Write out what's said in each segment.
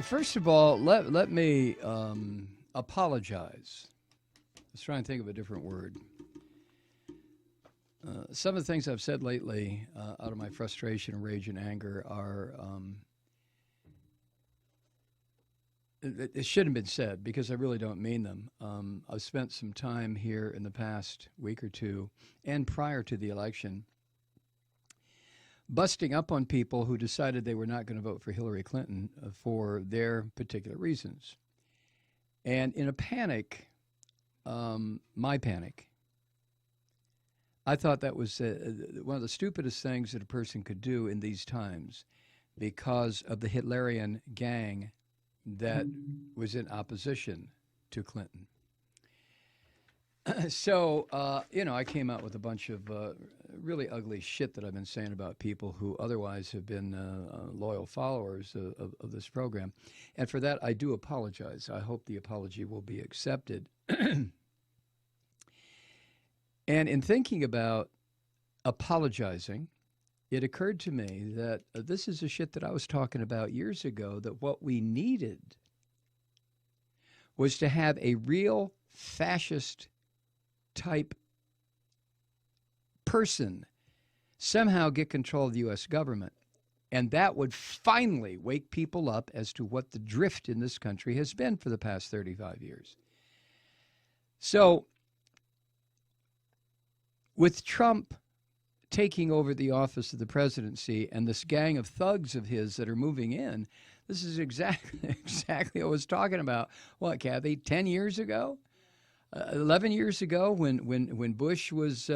First of all, let me apologize. Let's try and think of a different word. Some of the things I've said lately, out of my frustration, rage, and anger, are it shouldn't have been said because I really don't mean them. I've spent some time here in the past week or two, and prior to the election, busting up on people who decided they were not going to vote for Hillary Clinton for their particular reasons. And in a panic, my panic, I thought that was one of the stupidest things that a person could do in these times because of the Hitlerian gang that was in opposition to Clinton. So, I came out with a bunch of really ugly shit that I've been saying about people who otherwise have been loyal followers of this program. And for that, I do apologize. I hope the apology will be accepted. And in thinking about apologizing, it occurred to me that this is a shit that I was talking about years ago, that what we needed was to have a real fascist type person somehow get control of the U.S. government. And that would finally wake people up as to what the drift in this country has been for the past 35 years. So, with Trump taking over the office of the presidency and this gang of thugs of his that are moving in, this is exactly what I was talking about. What, Kathy, 10 years ago? 11 years ago when Bush was,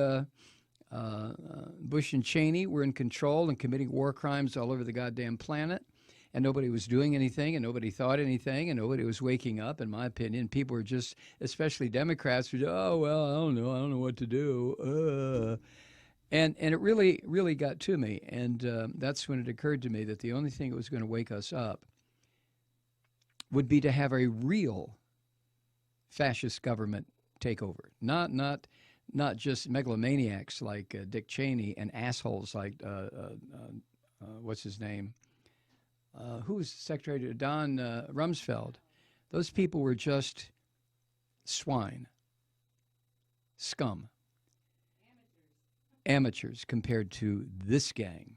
Bush and Cheney were in control and committing war crimes all over the goddamn planet, and nobody was doing anything, and nobody thought anything, and nobody was waking up, in my opinion. People were just, especially Democrats, were, oh, well, I don't know what to do. And it really, really got to me. And that's when it occurred to me that the only thing that was going to wake us up would be to have a real fascist government takeover. Not just megalomaniacs like Dick Cheney and assholes like, what's his name? Who was Secretary? Don Rumsfeld. Those people were just swine, scum, amateurs compared to this gang.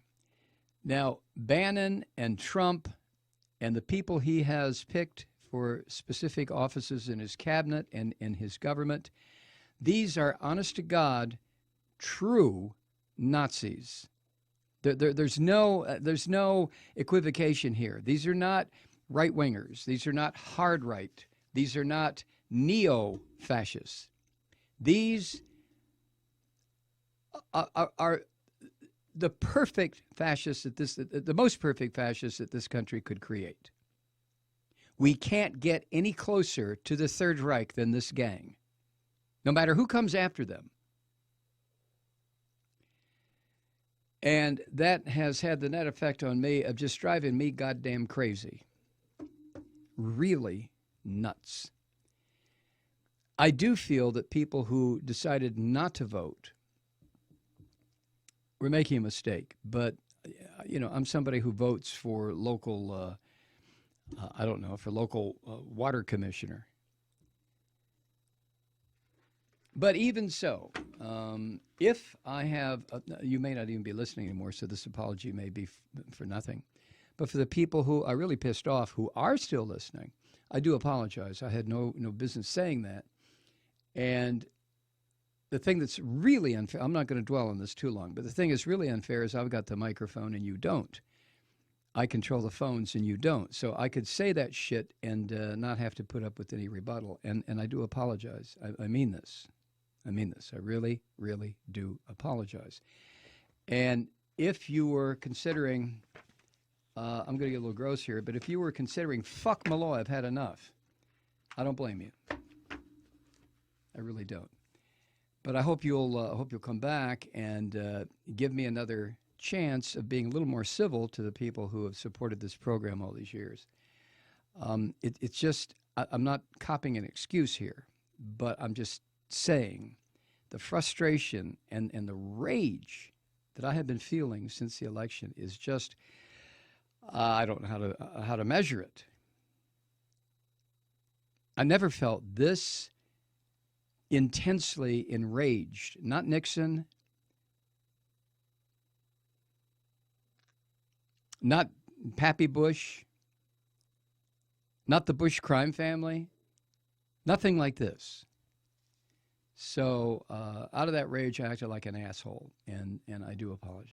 Now, Bannon and Trump and the people he has picked for specific offices in his cabinet and in his government, these are, honest to God, true Nazis. There's no equivocation here. These are not right-wingers. These are not hard-right. These are not neo-fascists. These are the perfect fascists the most perfect fascists that this country could create. We can't get any closer to the Third Reich than this gang, no matter who comes after them. And that has had the net effect on me of just driving me goddamn crazy. Really nuts. I do feel that people who decided not to vote were making a mistake. But, I'm somebody who votes for local, for local water commissioner. But even so, if I have, you may not even be listening anymore, so this apology may be for nothing. But for the people who are really pissed off, who are still listening, I do apologize. I had no business saying that. And the thing that's really unfair, I'm not going to dwell on this too long, but the thing that's really unfair is I've got the microphone and you don't. I control the phones and you don't. So I could say that shit and not have to put up with any rebuttal. And I do apologize. I mean this. I really, really do apologize. And if you were considering, I'm going to get a little gross here, but if you were considering, fuck Malloy, I've had enough, I don't blame you. I really don't. But I hope you'll come back and give me another chance of being a little more civil to the people who have supported this program all these years. It's just, I'm not copying an excuse here, but I'm just saying the frustration and the rage that I have been feeling since the election is just I don't know how to measure it. I never felt this intensely enraged. Not Nixon, not Pappy Bush, not the Bush crime family, nothing like this. So out of that rage, I acted like an asshole, and I do apologize.